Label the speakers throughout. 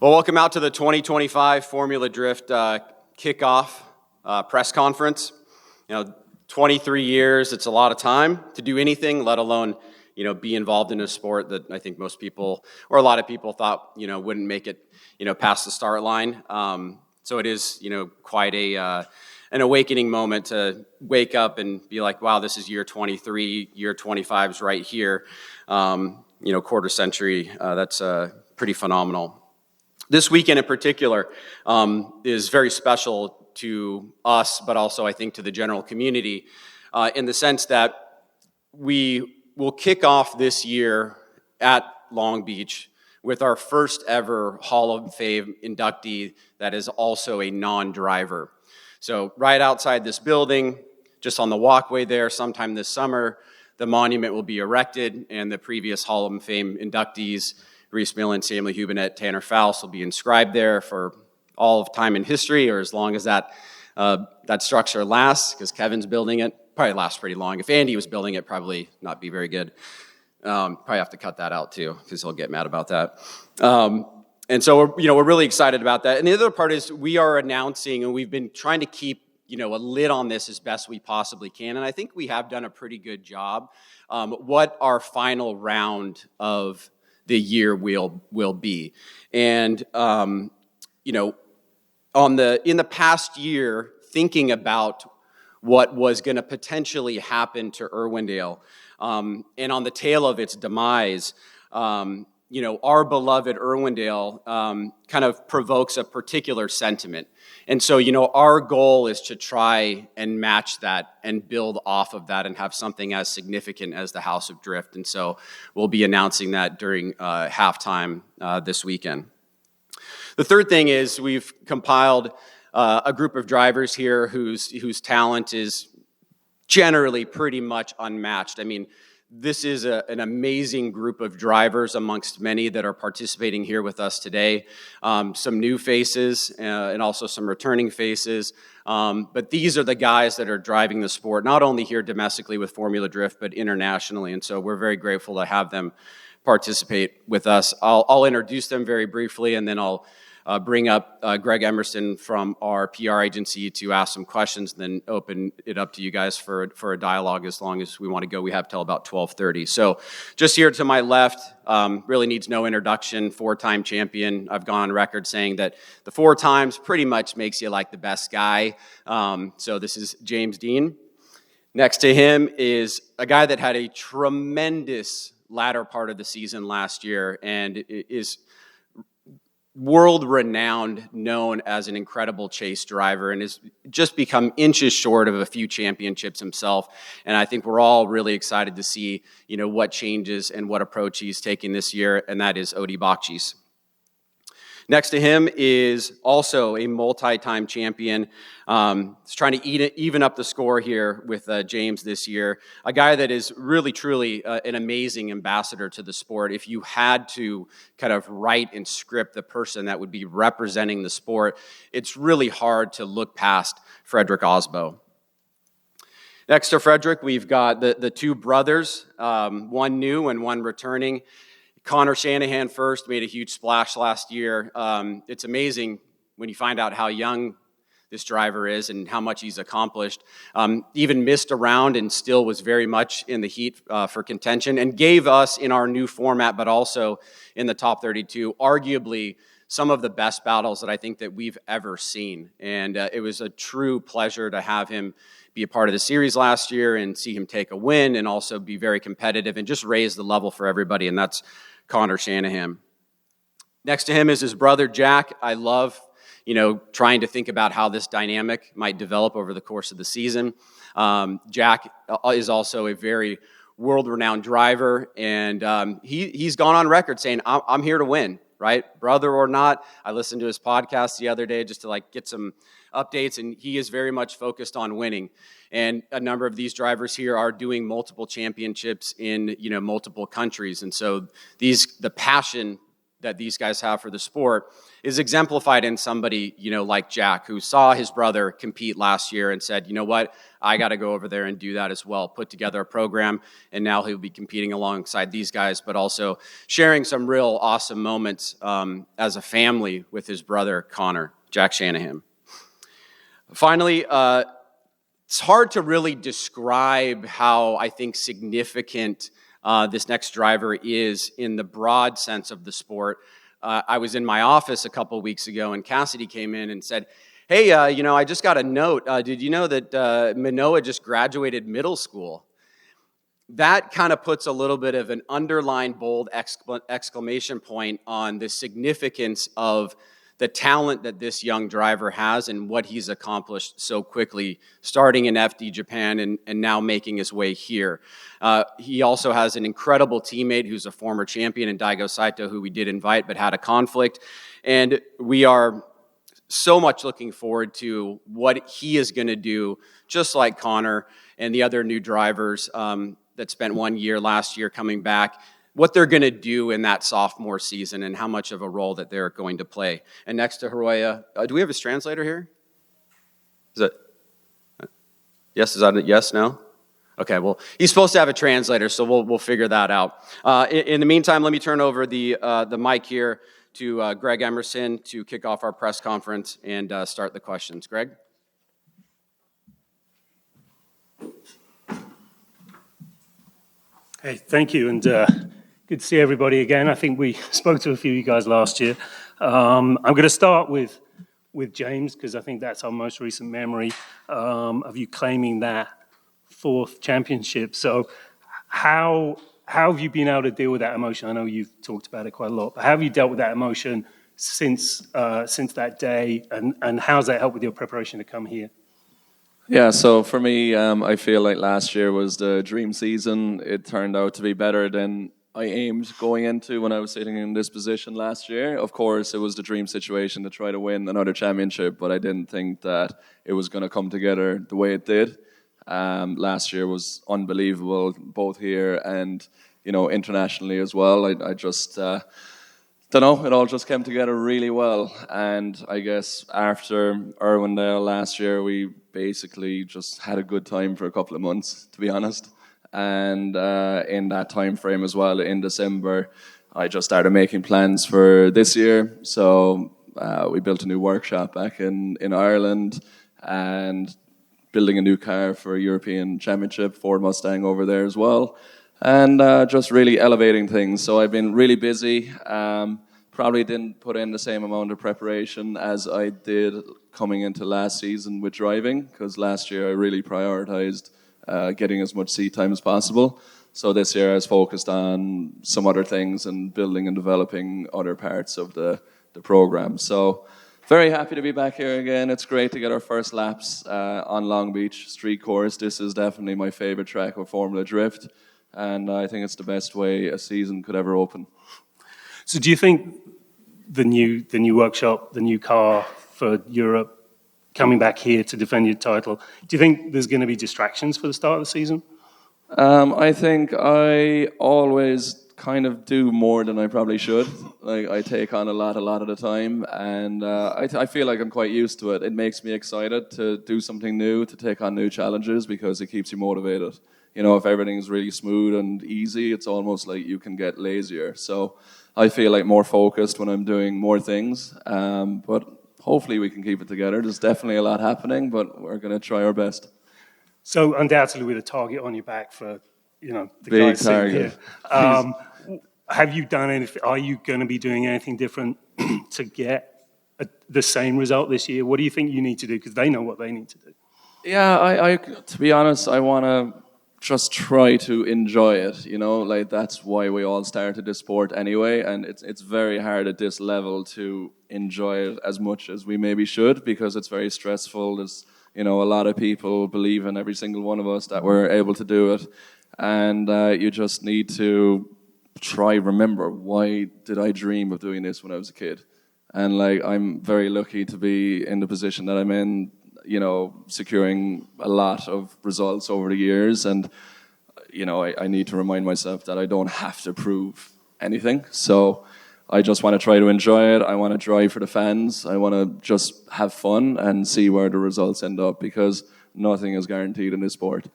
Speaker 1: Well, welcome out to the 2025 Formula Drift kickoff press conference. 23 years, it's a lot of time to do anything, let alone, be involved in a sport that I think most people, or a lot of people thought, wouldn't make it, past the start line. So it is, quite an awakening moment to wake up and be like, wow, this is year 23, year 25 is right here. Quarter century, that's pretty phenomenal. This weekend in particular is very special to us, but also I think to the general community in the sense that we will kick off this year at Long Beach with our first ever Hall of Fame inductee that is also a non-driver. So right outside this building, just on the walkway there, sometime this summer, the monument will be erected and the previous Hall of Fame inductees, Reese Millen, Samuel Hubinet, Tanner Faust, will be inscribed there for all of time in history, or as long as that structure lasts, because Kevin's building it. Probably lasts pretty long. If Andy was building it, probably not be very good. Probably have to cut that out too, because he'll get mad about that. And so we're really excited about that. And the other part is we are announcing, and we've been trying to keep a lid on this as best we possibly can, and I think we have done a pretty good job. What our final round of the year will be, and in the past year, thinking about what was going to potentially happen to Irwindale, and on the tail of its demise, our beloved Irwindale kind of provokes a particular sentiment. And so, our goal is to try and match that and build off of that and have something as significant as the House of Drift. And so we'll be announcing that during halftime this weekend. The third thing is we've compiled a group of drivers here whose talent is generally pretty much unmatched. I mean, this is an amazing group of drivers amongst many that are participating here with us today. Some new faces and also some returning faces. But these are the guys that are driving the sport, not only here domestically with Formula Drift, but internationally. And so we're very grateful to have them participate with us. I'll introduce them very briefly, and then I'll bring up Greg Emerson from our PR agency to ask some questions, and then open it up to you guys for a dialogue as long as we want to go. We have till about 12:30. So just here to my left, really needs no introduction, 4-time champion. I've gone on record saying that the 4 times pretty much makes you like the best guy. So this is James Deane. Next to him is a guy that had a tremendous latter part of the season last year and is world-renowned, known as an incredible chase driver, and has just become inches short of a few championships himself. And I think we're all really excited to see, what changes and what approach he's taking this year, and that is Odi Bakchis. Next to him is also a multi-time champion. He's trying to even up the score here with James this year. A guy that is really, truly an amazing ambassador to the sport. If you had to kind of write and script the person that would be representing the sport, it's really hard to look past Frederick Aasbo. Next to Frederick, we've got the 2 brothers, one new and one returning. Connor Shanahan first made a huge splash last year. It's amazing when you find out how young this driver is and how much he's accomplished. Even missed a round and still was very much in the heat for contention, and gave us in our new format, but also in the top 32, arguably some of the best battles that I think that we've ever seen. And it was a true pleasure to have him be a part of the series last year and see him take a win and also be very competitive and just raise the level for everybody. And that's Connor Shanahan. Next to him is his brother, Jack. I love, trying to think about how this dynamic might develop over the course of the season. Jack is also a very world-renowned driver, and he's gone on record saying, I'm here to win, right? Brother or not. I listened to his podcast the other day just to get some updates, and he is very much focused on winning. And a number of these drivers here are doing multiple championships in multiple countries, and so the passion that these guys have for the sport is exemplified in somebody, like Jack, who saw his brother compete last year and said, you know what, I got to go over there and do that as well, put together a program, and now he'll be competing alongside these guys, but also sharing some real awesome moments as a family with his brother, Connor, Jack Shanahan. Finally, it's hard to really describe how I think significant this next driver is in the broad sense of the sport. I was in my office a couple of weeks ago, and Cassidy came in and said, hey, I just got a note. Did you know that Minowa just graduated middle school? That kind of puts a little bit of an underlined, bold exclamation point on the significance of the talent that this young driver has and what he's accomplished so quickly, starting in FD Japan and now making his way here. He also has an incredible teammate who's a former champion in Daigo Saito, who we did invite but had a conflict. And we are so much looking forward to what he is going to do, just like Connor and the other new drivers that spent 1 year last year coming back, what they're going to do in that sophomore season and how much of a role that they're going to play. And next to Hiroya, do we have his translator here? Is it? Yes, is that a yes, no? Okay, well, he's supposed to have a translator, so we'll figure that out. In the meantime, let me turn over the mic here to Greg Emerson to kick off our press conference and start the questions. Greg?
Speaker 2: Hey, thank you, and good to see everybody again. I think we spoke to a few of you guys last year. I'm going to start with James, because I think that's our most recent memory of you claiming that 4th championship. So how have you been able to deal with that emotion? I know you've talked about it quite a lot, but how have you dealt with that emotion since that day, and how's that helped with your preparation to come here?
Speaker 3: Yeah, so for me, I feel like last year was the dream season. It turned out to be better than I aimed going into when I was sitting in this position last year. Of course, it was the dream situation to try to win another championship, but I didn't think that it was going to come together the way it did. Last year was unbelievable, both here and internationally as well. I just don't know, it all just came together really well. And I guess after Irwindale last year, we basically just had a good time for a couple of months, to be honest. And in that time frame as well, in December, I just started making plans for this year. So we built a new workshop back in Ireland and building a new car for a European Championship, Ford Mustang over there as well. And just really elevating things. So I've been really busy. Probably didn't put in the same amount of preparation as I did coming into last season with driving, because last year I really prioritized getting as much seat time as possible. So this year I was focused on some other things and building and developing other parts of the program. So very happy to be back here again. It's great to get our first laps on Long Beach Street Course. This is definitely my favorite track of Formula Drift, and I think it's the best way a season could ever open.
Speaker 2: So do you think the new workshop, the new car for Europe, coming back here to defend your title, do you think there's going to be distractions for the start of the season?
Speaker 3: I think I always kind of do more than I probably should. Like, I take on a lot of the time, and I feel like I'm quite used to it. It makes me excited to do something new, to take on new challenges, because it keeps you motivated. If everything's really smooth and easy, it's almost like you can get lazier. So I feel like more focused when I'm doing more things, but hopefully we can keep it together. There's definitely a lot happening, but we're going to try our best.
Speaker 2: So undoubtedly with a target on your back for, the
Speaker 3: big
Speaker 2: guys sitting
Speaker 3: target
Speaker 2: here. Have you done anything? Are you going to be doing anything different to get the same result this year? What do you think you need to do? Because they know what they need to do.
Speaker 3: Yeah, I to be honest, I want to just try to enjoy it, like that's why we all started this sport anyway, and it's very hard at this level to enjoy it as much as we maybe should, because it's very stressful. There's, a lot of people believe in every single one of us that we're able to do it, and you just need to remember, why did I dream of doing this when I was a kid? And I'm very lucky to be in the position that I'm in, securing a lot of results over the years. And, I need to remind myself that I don't have to prove anything. So I just want to try to enjoy it. I want to drive for the fans. I want to just have fun and see where the results end up, because nothing is guaranteed in this sport.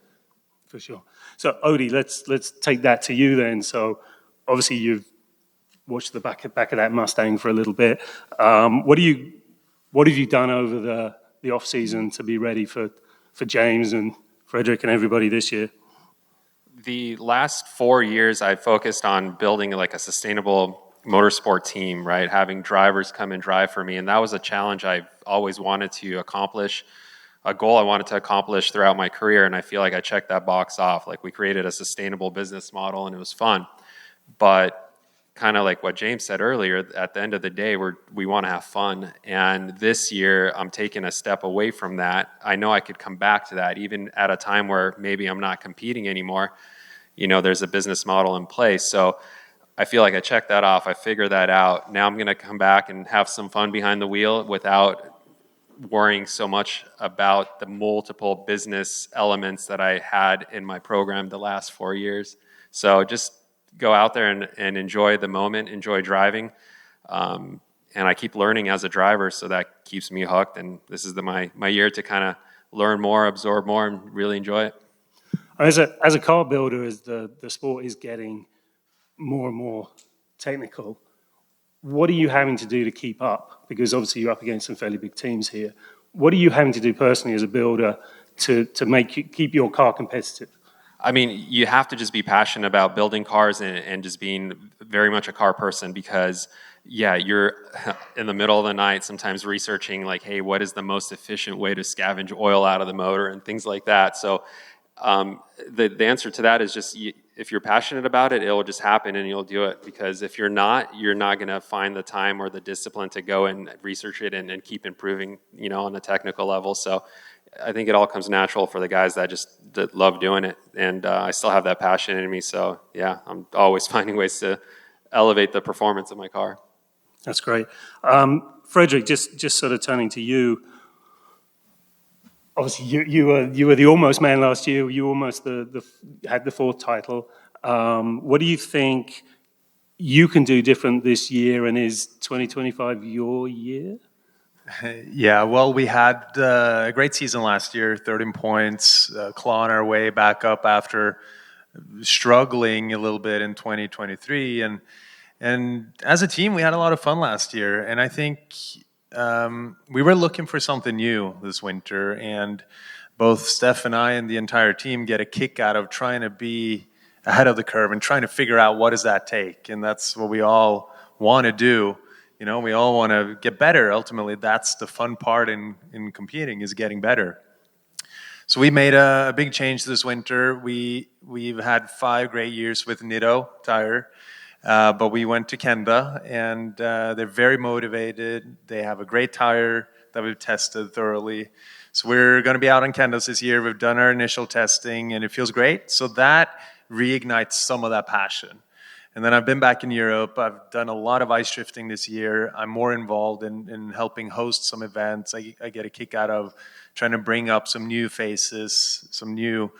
Speaker 2: For sure. So Odie, let's take that to you then. So obviously you've watched the back of that Mustang for a little bit. What have you done over the off season to be ready for James and Frederick and everybody this year?
Speaker 4: The last 4 years, I've focused on building like a sustainable motorsport team, right? Having drivers come and drive for me. And that was a challenge I've always wanted to accomplish, a goal I wanted to accomplish throughout my career. And I feel like I checked that box off. Like, we created a sustainable business model and it was fun. But kind of like what James said earlier, at the end of the day, we want to have fun. And this year, I'm taking a step away from that. I know I could come back to that, even at a time where maybe I'm not competing anymore. You know, there's a business model in place. So I feel like I checked that off. I figured that out. Now I'm going to come back and have some fun behind the wheel without worrying so much about the multiple business elements that I had in my program the last 4 years. So just go out there and enjoy the moment, enjoy driving. And I keep learning as a driver, so that keeps me hooked. And this is my year to kind of learn more, absorb more, and really enjoy it.
Speaker 2: As a car builder, as the sport is getting more and more technical, what are you having to do to keep up? Because obviously you're up against some fairly big teams here. What are you having to do personally as a builder to keep your car competitive?
Speaker 4: I mean, you have to just be passionate about building cars and just being very much a car person, because, yeah, you're in the middle of the night sometimes researching, like, hey, what is the most efficient way to scavenge oil out of the motor and things like that. So the answer to that is just, if you're passionate about it, it'll just happen and you'll do it. Because if you're not going to find the time or the discipline to go and research it and keep improving, you know, on the technical level. So I think it all comes natural for the guys that love doing it. And I still have that passion in me. So, yeah, I'm always finding ways to elevate the performance of my car.
Speaker 2: That's great. Frederick, just sort of turning to you. Obviously, you were the almost man last year. You almost had the fourth title. What do you think you can do different this year, and is 2025 your year?
Speaker 5: Yeah, well, we had a great season last year, 13 points, clawing our way back up after struggling a little bit in 2023. And as a team, we had a lot of fun last year. And I think we were looking for something new this winter. And both Steph and I and the entire team get a kick out of trying to be ahead of the curve and trying to figure out, what does that take? And that's what we all want to do. You know, we all want to get better. Ultimately, that's the fun part in competing, is getting better. So we made a big change this winter. We've had 5 great years with Nitto Tire, but we went to Kenda, and they're very motivated. They have a great tire that we've tested thoroughly. So we're going to be out on Kendas this year. We've done our initial testing, and it feels great. So that reignites some of that passion. And then I've been back in Europe. I've done a lot of ice drifting this year. I'm more involved in helping host some events. I get a kick out of trying to bring up some new faces, some new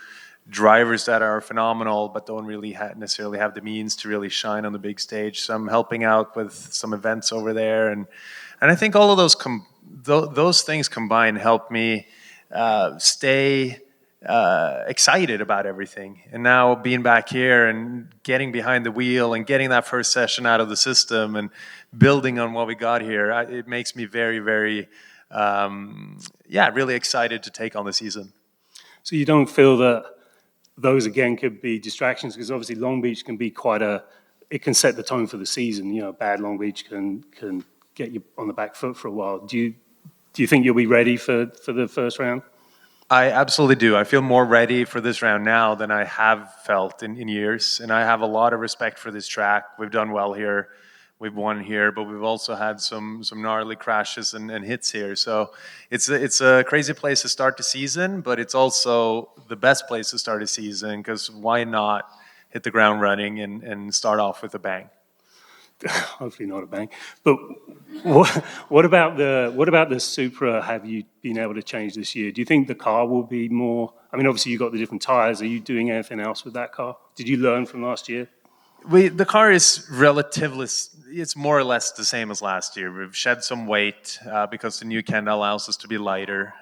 Speaker 5: drivers that are phenomenal but don't really necessarily have the means to really shine on the big stage. So I'm helping out with some events over there. And I think all of those things combined help me stay excited about everything. And now being back here and getting behind the wheel and getting that first session out of the system and building on what we got here, it makes me very, very, really excited to take on the season.
Speaker 2: So you don't feel that those, again, could be distractions? Because obviously Long Beach can be it can set the tone for the season. You know, bad Long Beach can get you on the back foot for a while. Do you think you'll be ready for the first round?
Speaker 5: I absolutely do. I feel more ready for this round now than I have felt in years. And I have a lot of respect for this track. We've done well here. We've won here, but we've also had some gnarly crashes and hits here. So it's a crazy place to start the season, but it's also the best place to start a season, because why not hit the ground running and start off with a bang?
Speaker 2: Hopefully not a bang. But what about the Supra have you been able to change this year? Do you think the car will be more... I mean, obviously you've got the different tires. Are you doing anything else with that car? Did you learn from last year?
Speaker 5: The car is it's more or less the same as last year. We've shed some weight because the new Kenda allows us to be lighter.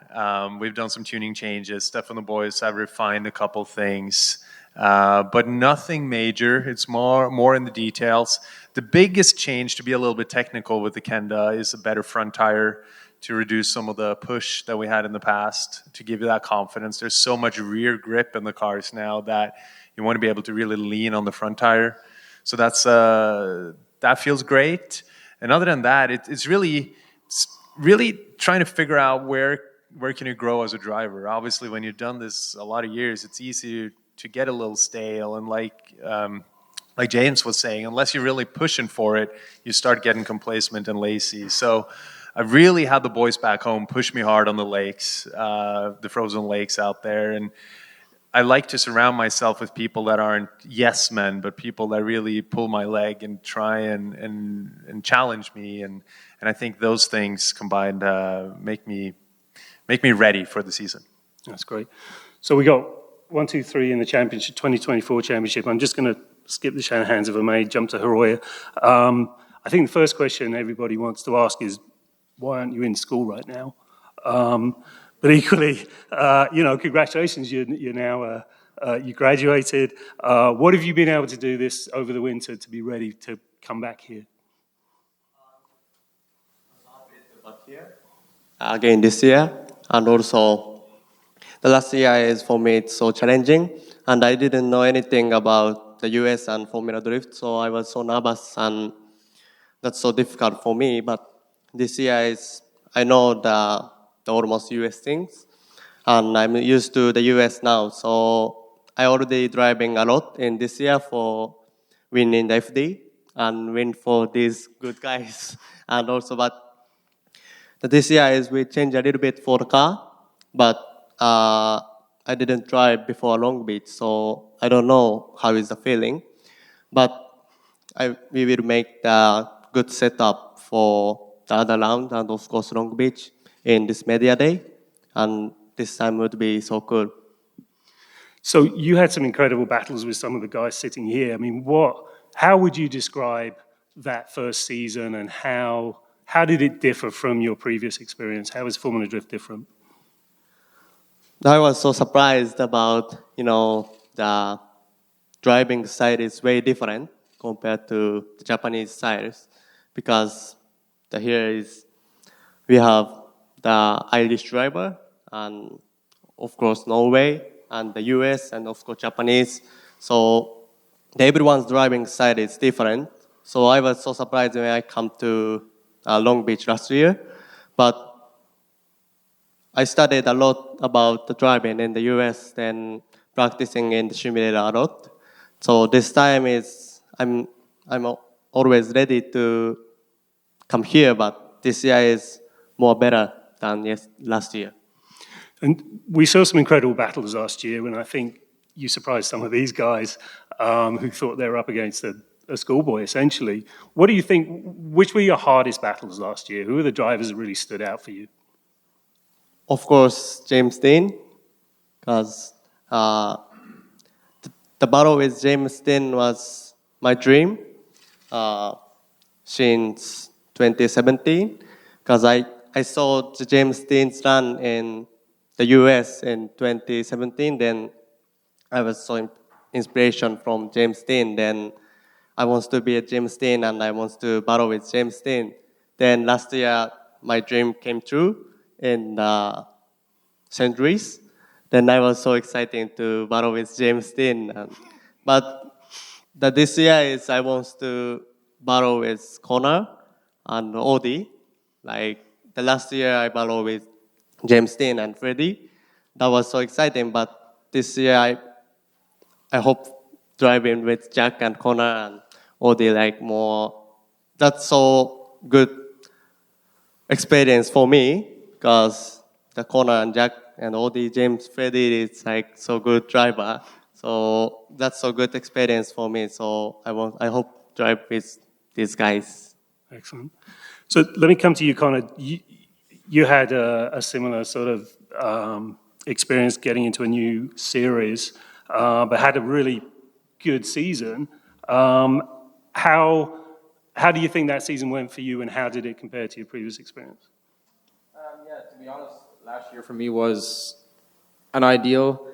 Speaker 5: We've done some tuning changes. Steph and the boys have refined a couple things, but nothing major. It's more in the details. The biggest change, to be a little bit technical with the Kenda, is a better front tire to reduce some of the push that we had in the past, to give you that confidence. There's so much rear grip in the cars now that you want to be able to really lean on the front tire. So that feels great. And other than that, it's really trying to figure out where can you grow as a driver. Obviously, when you've done this a lot of years, it's easy to get a little stale. And like James was saying, unless you're really pushing for it, you start getting complacent and lazy. So I really had the boys back home push me hard on the lakes, the frozen lakes out there. And I like to surround myself with people that aren't yes men, but people that really pull my leg and try and challenge me. And I think those things combined make me ready for the season.
Speaker 2: That's great. So we got 1, 2, 3 in the championship, 2024 championship. I'm just going to skip the Shanahans if I may, jump to Hiroya. I think the first question everybody wants to ask is, why aren't you in school right now? But equally, congratulations, you're now, you graduated. What have you been able to do this over the winter to be ready to come back here?
Speaker 6: Again this year, and also the last year is for me it's so challenging, and I didn't know anything about the US and Formula Drift, so I was so nervous, and that's so difficult for me. But this year I know the almost US things, and I'm used to the US now, so I already driving a lot in this year for winning the FD and win for these good guys, and also but this year we changed a little bit for the car, but I didn't drive before Long Beach, so I don't know how is the feeling. But we will make the good setup for the other round and of course Long Beach in this media day, and this time would be so cool.
Speaker 2: So you had some incredible battles with some of the guys sitting here. I mean, how would you describe that first season, and how did it differ from your previous experience? How is Formula Drift different?
Speaker 6: I was so surprised about, the driving side is way different compared to the Japanese styles, because we have the Irish driver, and of course Norway, and the US, and of course Japanese. So everyone's driving style is different. So I was so surprised when I come to Long Beach last year. But I studied a lot about the driving in the US, then practicing in the simulator a lot. So this time I'm always ready to come here, but this year is more better than last year.
Speaker 2: And we saw some incredible battles last year, and I think you surprised some of these guys who thought they were up against a schoolboy, essentially. What do you think, which were your hardest battles last year? Who are the drivers that really stood out for you?
Speaker 6: Of course, James Deane, because the battle with James Deane was my dream since 2017, because I saw James Deane's run in the US in 2017, then I was so inspiration from James Deane, then I want to be a James Deane and I want to battle with James Deane. Then last year, my dream came true in St. Louis. Then I was so excited to battle with James Deane. But this year I want to battle with Connor and Audi. Like the last year I battled with James Deane and Freddie. That was so exciting. But this year I hope driving with Jack and Connor and Audi like more. That's so good experience for me, because the Connor and Jack and Audi, James, Freddie is like so good driver. So that's so good experience for me. So I hope drive with these guys.
Speaker 2: Excellent. So let me come to you, Connor. You had a similar sort of experience getting into a new series, but had a really good season. How how do you think that season went for you, and how did it compare to your previous experience?
Speaker 7: To be honest, last year for me was an ideal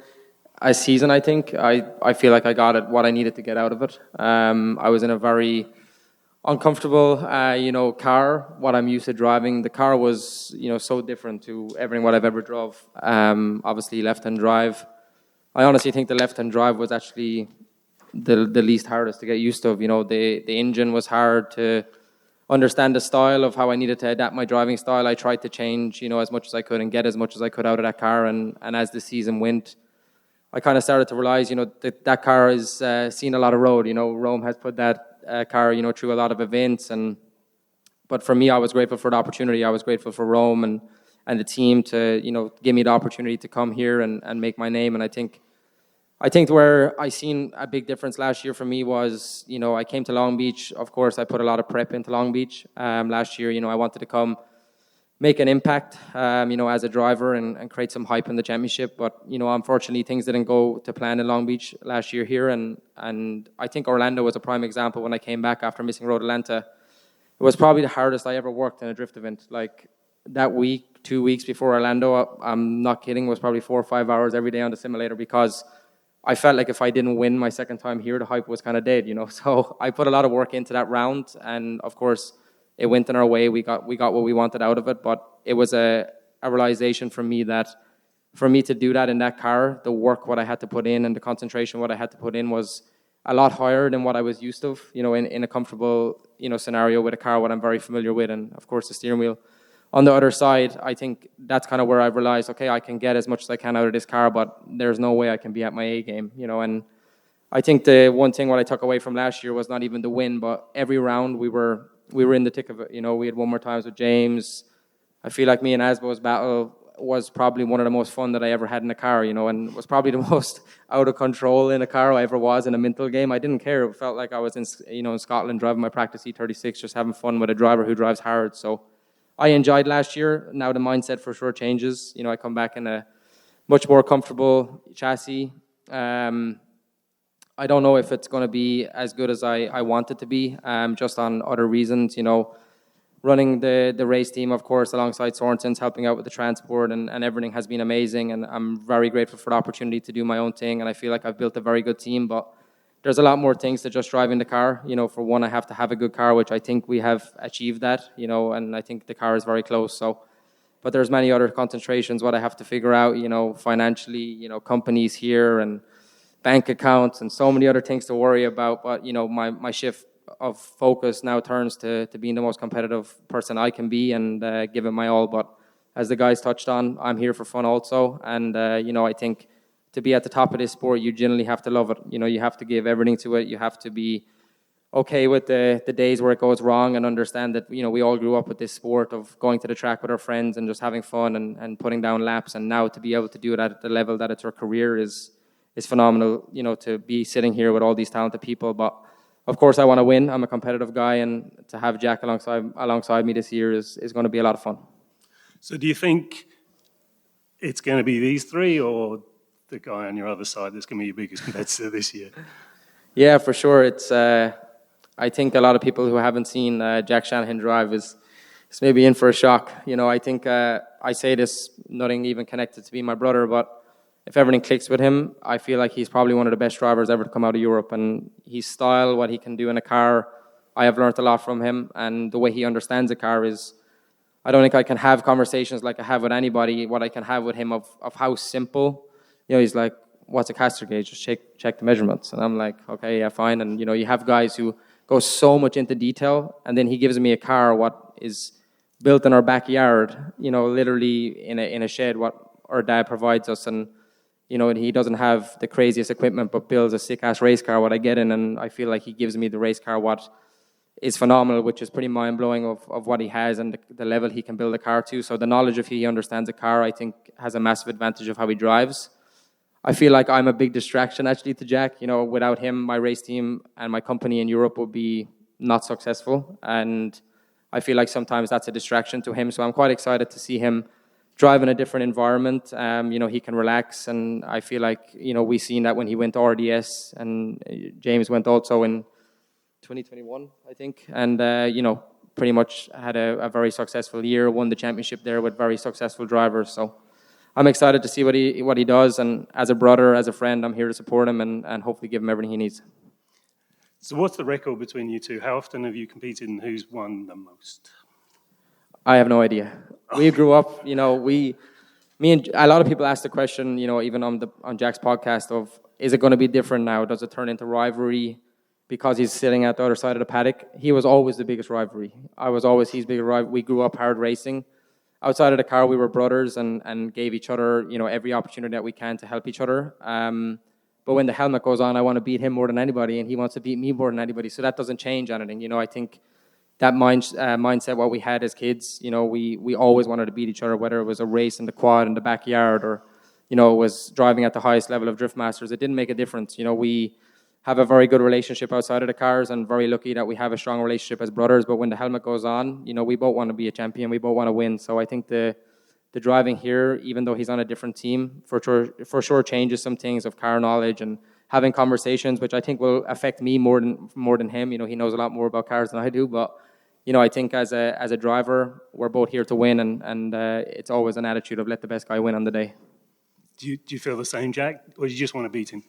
Speaker 7: season, I think. I feel like I got it, what I needed to get out of it. I was in a very uncomfortable, car, what I'm used to driving. The car was, so different to everything what I've ever drove. Obviously, left-hand drive. I honestly think the left-hand drive was actually the least hardest to get used to. The engine was hard to understand the style of how I needed to adapt my driving style. I tried to change, as much as I could and get as much as I could out of that car. And as the season went, I kind of started to realize, that car has seen a lot of road. Rome has put that car, through a lot of events. But for me, I was grateful for the opportunity. I was grateful for Rome and the team to, give me the opportunity to come here and make my name. And I think where I seen a big difference last year for me was, I came to Long Beach. Of course, I put a lot of prep into Long Beach. Last year, I wanted to come make an impact, as a driver and create some hype in the championship. But, unfortunately, things didn't go to plan in Long Beach last year here. And I think Orlando was a prime example when I came back after missing Road Atlanta. It was probably the hardest I ever worked in a drift event. Like that week, 2 weeks before Orlando, I'm not kidding, was probably 4 or 5 hours every day on the simulator because I felt like if I didn't win my second time here, the hype was kind of dead, So I put a lot of work into that round, and of course, it went in our way. We got what we wanted out of it, but it was a realization for me that for me to do that in that car, the work what I had to put in and the concentration what I had to put in was a lot higher than what I was used to, in a comfortable, scenario with a car what I'm very familiar with, and of course the steering wheel. On the other side, I think that's kind of where I realized, okay, I can get as much as I can out of this car, but there's no way I can be at my A game, and I think the one thing what I took away from last year was not even the win, but every round we were in the thick of it. We had one more times with James. I feel like me and Aasbo's battle was probably one of the most fun that I ever had in a car, and was probably the most out of control in a car I ever was in a mental game. I didn't care. It felt like I was in Scotland driving my practice E36, just having fun with a driver who drives hard. So I enjoyed last year. Now the mindset for sure changes. I come back in a much more comfortable chassis. I don't know if it's going to be as good as I want it to be, just on other reasons, running the race team, of course, alongside Sorensen's, helping out with the transport and everything has been amazing. And I'm very grateful for the opportunity to do my own thing. And I feel like I've built a very good team, but there's a lot more things to just driving the car. For one, I have to have a good car, which I think we have achieved that, and I think the car is very close. But there's many other concentrations, what I have to figure out, financially, companies here and bank accounts and so many other things to worry about. But, my shift of focus now turns to being the most competitive person I can be and give it my all. But as the guys touched on, I'm here for fun also. And, I think to be at the top of this sport, you generally have to love it. You have to give everything to it. You have to be okay with the days where it goes wrong and understand that, we all grew up with this sport of going to the track with our friends and just having fun and putting down laps. And now to be able to do it at the level that it's our career is phenomenal, to be sitting here with all these talented people. But of course I want to win. I'm a competitive guy, and to have Jack alongside me this year is going to be a lot of fun.
Speaker 2: So do you think it's going to be these three or the guy on your other side that's going to be your biggest competitor this year?
Speaker 7: Yeah, for sure. It's I think a lot of people who haven't seen Jack Shanahan drive is maybe in for a shock. I think I say this, nothing even connected to being my brother, but if everything clicks with him, I feel like he's probably one of the best drivers ever to come out of Europe. And his style, what he can do in a car, I have learned a lot from him. And the way he understands a car is, I don't think I can have conversations like I have with anybody, what I can have with him of how simple. He's like, what's a caster gauge? Just check the measurements. And I'm like, okay, yeah, fine. And, you have guys who go so much into detail. And then he gives me a car, what is built in our backyard, literally in a shed, what our dad provides us. And, he doesn't have the craziest equipment, but builds a sick-ass race car, what I get in, and I feel like he gives me the race car, what is phenomenal, which is pretty mind-blowing of what he has and the level he can build a car to. So the knowledge of he understands a car, I think, has a massive advantage of how he drives. I feel like I'm a big distraction, actually, to Jack. Without him, my race team and my company in Europe would be not successful, and I feel like sometimes that's a distraction to him. So I'm quite excited to see him drive in a different environment. He can relax, and I feel like, we've seen that when he went to RDS, and James went also in 2021, I think, and pretty much had a very successful year. Won the championship there with very successful drivers. So I'm excited to see what he does, and as a brother, as a friend, I'm here to support him and hopefully give him everything he needs.
Speaker 2: So what's the record between you two? How often have you competed and who's won the most?
Speaker 7: I have no idea. We grew up, me and a lot of people ask the question, even on Jack's podcast of, is it going to be different now? Does it turn into rivalry because he's sitting at the other side of the paddock? He was always the biggest rivalry. I was always his biggest rivalry. We grew up hard racing. Outside of the car, we were brothers and gave each other, every opportunity that we can to help each other. But when the helmet goes on, I want to beat him more than anybody, and he wants to beat me more than anybody. So that doesn't change anything. I think that mindset, what we had as kids, we always wanted to beat each other, whether it was a race in the quad in the backyard or, it was driving at the highest level of Drift Masters. It didn't make a difference. We have a very good relationship outside of the cars and very lucky that we have a strong relationship as brothers. But when the helmet goes on, we both want to be a champion. We both want to win. So I think the driving here, even though he's on a different team, for sure changes some things of car knowledge and having conversations, which I think will affect me more than him. He knows a lot more about cars than I do. But, I think as a driver, we're both here to win. And it's always an attitude of let the best guy win on the day.
Speaker 2: Do you feel the same, Jack? Or do you just want to beat him?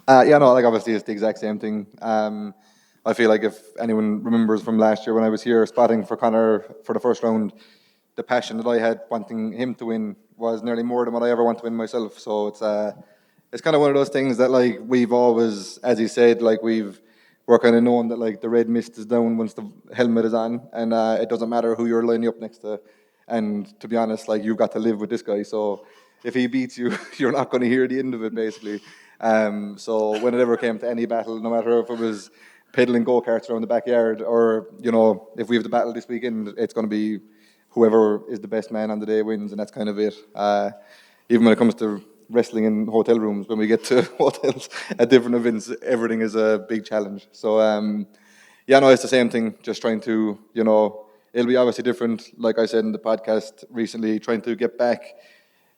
Speaker 8: Obviously it's the exact same thing. I feel like if anyone remembers from last year when I was here spotting for Conor for the first round, the passion that I had wanting him to win was nearly more than what I ever want to win myself. So it's kind of one of those things that we've always, as he said, we're kind of known that the red mist is down once the helmet is on, and it doesn't matter who you're lining up next to. And to be honest, you've got to live with this guy. So if he beats you, you're not going to hear the end of it, basically. So when it ever came to any battle, no matter if it was pedaling go-karts around the backyard or, if we have the battle this weekend, it's going to be whoever is the best man on the day wins, and that's kind of it. Even when it comes to wrestling in hotel rooms, when we get to hotels at different events, everything is a big challenge. So, it's the same thing, just trying to, it'll be obviously different, like I said in the podcast recently, trying to get back,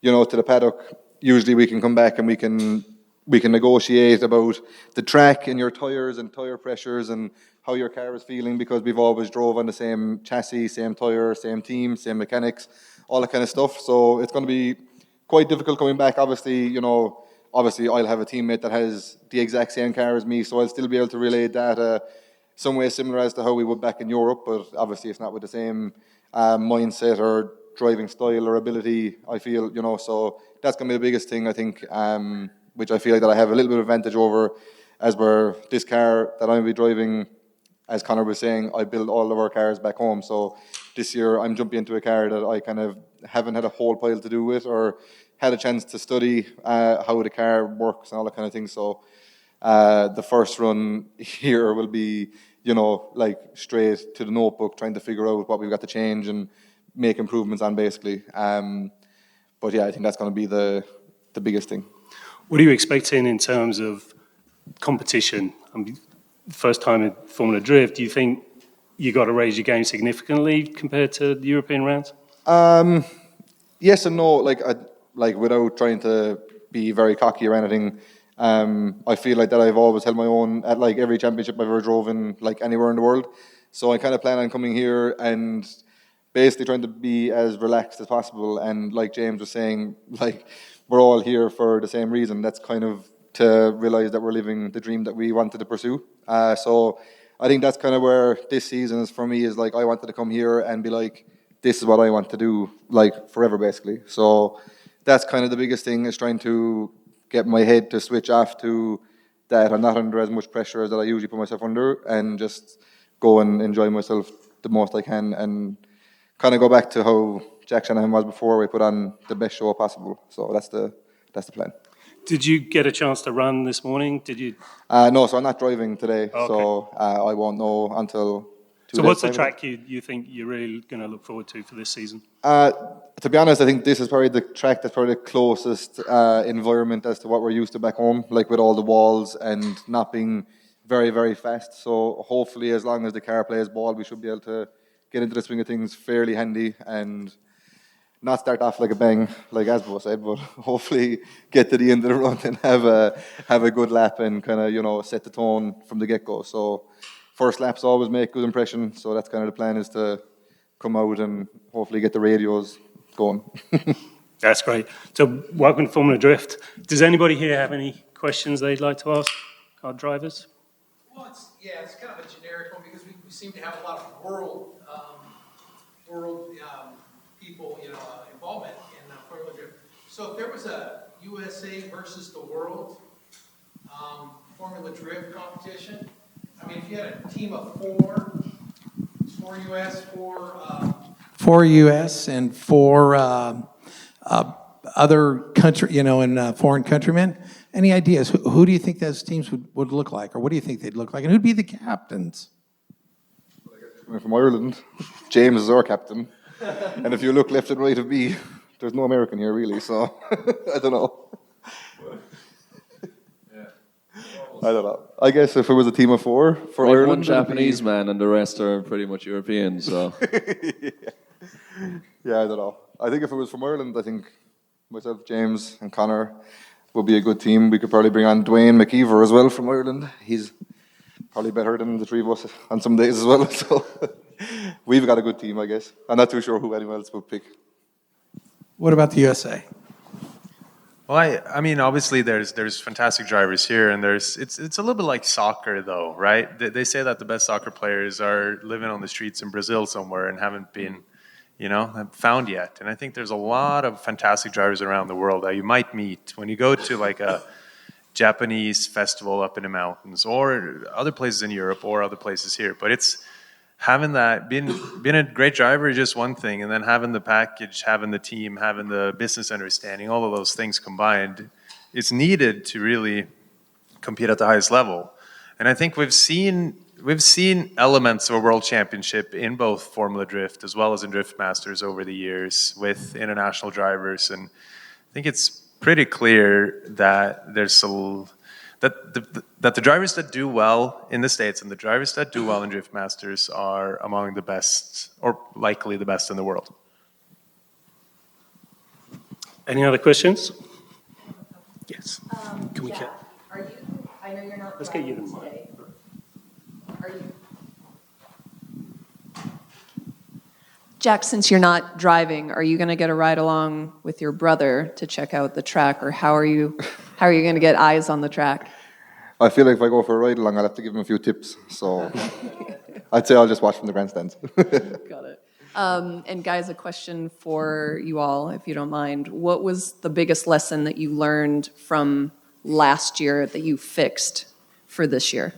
Speaker 8: to the paddock. Usually we can come back and we can negotiate about the track and your tyres and tyre pressures and how your car is feeling, because we've always drove on the same chassis, same tyre, same team, same mechanics, all that kind of stuff. So it's going to be quite difficult coming back. Obviously, I'll have a teammate that has the exact same car as me, so I'll still be able to relay data some way similar as to how we would back in Europe, but obviously it's not with the same mindset or driving style or ability, I feel, so that's going to be the biggest thing, I think, which I feel like that I have a little bit of advantage over, as where this car that I'm be driving, as Conor was saying, I build all of our cars back home. So this year I'm jumping into a car that I kind of haven't had a whole pile to do with or had a chance to study how the car works and all that kind of thing. So the first run here will be, straight to the notebook, trying to figure out what we've got to change and make improvements on, basically. But yeah, I think that's going to be the biggest thing.
Speaker 2: What are you expecting in terms of competition? First time in Formula Drift, do you think you got to raise your game significantly compared to the European rounds?
Speaker 8: Yes and no. Without trying to be very cocky or anything, I feel like that I've always held my own at every championship I've ever drove in, anywhere in the world. So I kind of plan on coming here and basically trying to be as relaxed as possible. And like James was saying, we're all here for the same reason. That's kind of to realize that we're living the dream that we wanted to pursue. So I think that's kind of where this season is for me, is I wanted to come here and be this is what I want to do, forever, basically. So that's kind of the biggest thing, is trying to get my head to switch off to that I'm not under as much pressure as that I usually put myself under, and just go and enjoy myself the most I can, and kind of go back to how Jack Shanahan was before. We put on the best show possible. So that's the plan.
Speaker 2: Did you get a chance to run this morning? Did you?
Speaker 8: No, so I'm not driving today.
Speaker 2: Okay.
Speaker 8: So I won't know until 2 days.
Speaker 2: So what's the track you think you're really going to look forward to for this season?
Speaker 8: To be honest, I think this is probably the track that's probably the closest environment as to what we're used to back home, with all the walls and not being very, very fast. So hopefully, as long as the car plays ball, we should be able to get into the swing of things fairly handy. And not start off like a bang, like Aasbo said, but hopefully get to the end of the run and have a good lap and kind of, set the tone from the get-go. So first laps always make good impression. So that's kind of the plan, is to come out and hopefully get the radios going.
Speaker 2: That's great. So welcome to Formula Drift. Does anybody here have any questions they'd like to ask our drivers?
Speaker 9: Well, it's kind of a generic one, because we seem to have a lot of world people, involvement in Formula Drift. So if there was a USA versus the world Formula Drift competition, I mean, if you had a team of four US, four US, and four other country, and foreign countrymen, any ideas? Who do you think those teams would look like, or what do you think they'd look like, and who'd be the captains?
Speaker 8: Coming from Ireland, James is our captain. And if you look left and right of me, there's no American here really, so I don't know. I don't know. I guess if it was a team of four for Ireland,
Speaker 3: one Japanese man and the rest are pretty much European. So
Speaker 8: yeah, I don't know. I think if it was from Ireland, I think myself, James, and Connor would be a good team. We could probably bring on Dwayne McKeever as well from Ireland. He's probably better than the three of us on some days as well. So we've got a good team, I guess. I'm not too sure who anyone else would pick.
Speaker 9: What about the USA?
Speaker 5: Well, I mean, obviously there's fantastic drivers here, and it's a little bit like soccer, though, right? They say that the best soccer players are living on the streets in Brazil somewhere and haven't been, found yet. And I think there's a lot of fantastic drivers around the world that you might meet when you go to like a Japanese festival up in the mountains, or other places in Europe, or other places here. But it's having that, being a great driver is just one thing, and then having the package, having the team, having the business understanding, all of those things combined, is needed to really compete at the highest level. And I think we've seen elements of a world championship in both Formula Drift as well as in Drift Masters over the years with international drivers, and I think it's pretty clear that that the drivers that do well in the States and the drivers that do well in Drift Masters are among the best, or likely the best in the world.
Speaker 2: Any other questions? Yes. Can we
Speaker 10: Jack, I know you're not.
Speaker 2: Let's get you the mic.
Speaker 10: Today. Are you? Jack, since you're not driving, are you going to get a ride along with your brother to check out the track, or how are you going to get eyes on the track?
Speaker 8: I feel like if I go for a ride along, I'll have to give him a few tips. So I'd say I'll just watch from the grandstands.
Speaker 10: Got it. And guys, a question for you all, if you don't mind. What was the biggest lesson that you learned from last year that you fixed for this year?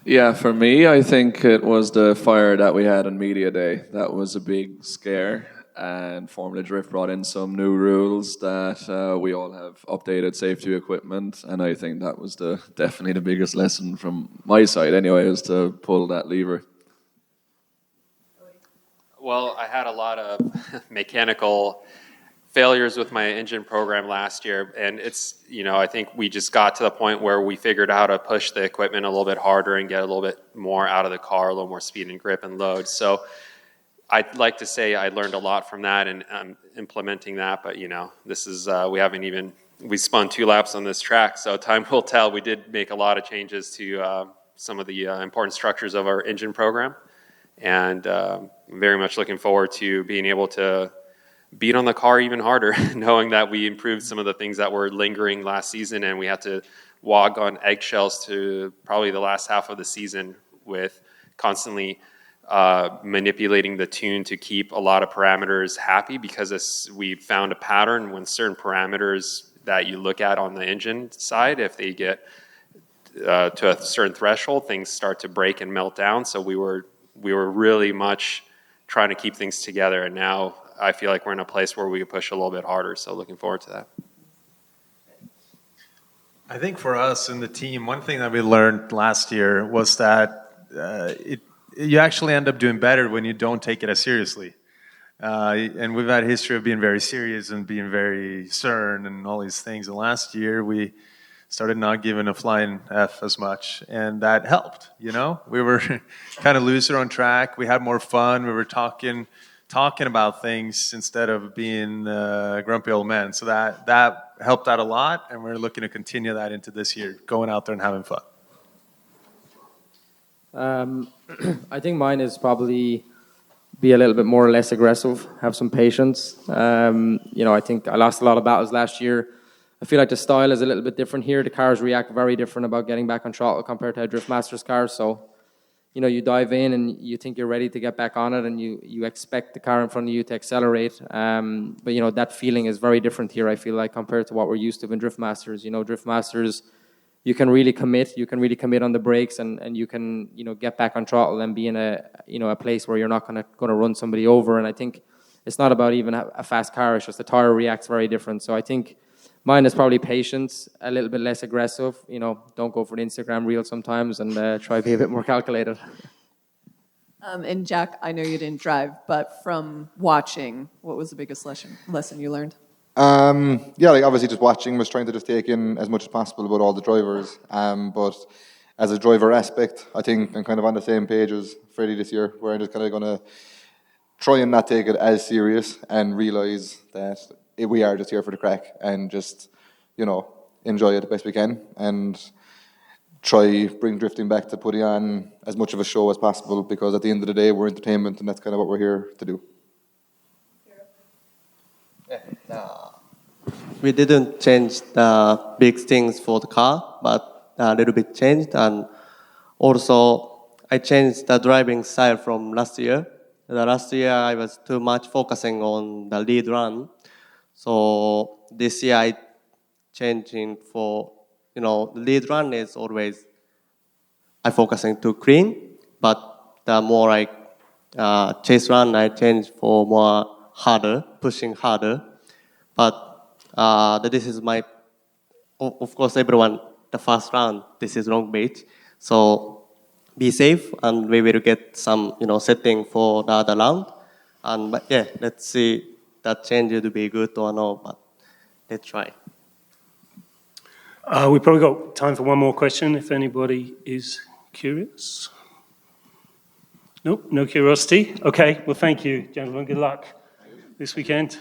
Speaker 3: yeah, for me, I think it was the fire that we had on Media Day. That was a big scare, and Formula Drift brought in some new rules that we all have updated safety equipment, and I think that was definitely the biggest lesson from my side anyway, is to pull that lever.
Speaker 4: Well, I had a lot of mechanical failures with my engine program last year, and I think we just got to the point where we figured out how to push the equipment a little bit harder and get a little bit more out of the car, a little more speed and grip and load. So I'd like to say I learned a lot from that, and I'm implementing that, but this is, we spun 2 laps on this track, so time will tell. We did make a lot of changes to some of the important structures of our engine program, and very much looking forward to being able to beat on the car even harder, knowing that we improved some of the things that were lingering last season, and we had to walk on eggshells to probably the last half of the season with constantly manipulating the tune to keep a lot of parameters happy, because we found a pattern when certain parameters that you look at on the engine side, if they get to a certain threshold, things start to break and melt down. So we were really much trying to keep things together, and now I feel like we're in a place where we can push a little bit harder, so looking forward to that.
Speaker 5: I think for us in the team, one thing that we learned last year was that you actually end up doing better when you don't take it as seriously. And we've had a history of being very serious and being very stern and all these things. And last year we started not giving a flying F as much, and that helped. We were kind of looser on track. We had more fun. We were talking talking about things instead of being grumpy old men. So that helped out a lot, and we're looking to continue that into this year, going out there and having fun.
Speaker 7: I think mine is probably be a little bit more or less aggressive, have some patience. I think I lost a lot of battles last year. I feel like the style is a little bit different here. The cars react very different about getting back on throttle compared to a Drift Masters car. So, you dive in and you think you're ready to get back on it, and you expect the car in front of you to accelerate. But that feeling is very different here, I feel like, compared to what we're used to in Drift Masters. Drift Masters, you can really commit. You can really commit on the brakes, and you can get back on throttle and be in a place where you're not going to run somebody over. And I think it's not about even a fast car. It's just the tire reacts very different. So I think mine is probably patience, a little bit less aggressive. Don't go for the Instagram reel sometimes, and try to be a bit more calculated.
Speaker 10: And Jack, I know you didn't drive, but from watching, what was the biggest lesson you learned?
Speaker 8: Obviously just watching, was trying to just take in as much as possible about all the drivers. But as a driver aspect, I think I'm kind of on the same page as Freddie this year, where I'm just kind of going to try and not take it as serious and realise that we are just here for the crack, and just, enjoy it the best we can, and try bring drifting back to putting on as much of a show as possible, because at the end of the day, we're entertainment, and that's kind of what we're here to do.
Speaker 6: We didn't change the big things for the car, but a little bit changed. And also, I changed the driving style from last year. The last year, I was too much focusing on the lead run. So this year, I changing for, the lead run is always, I focusing to clean, but the more I chase run, I change for more harder, pushing harder. But this is my, of course, everyone, the first round, this is Long Beach. So be safe, and we will get some, setting for the other round. But yeah, let's see that change will be good or no, but let's try.
Speaker 2: We probably got time for one more question, if anybody is curious. Nope, no curiosity. Okay, well, thank you, gentlemen. Good luck this weekend.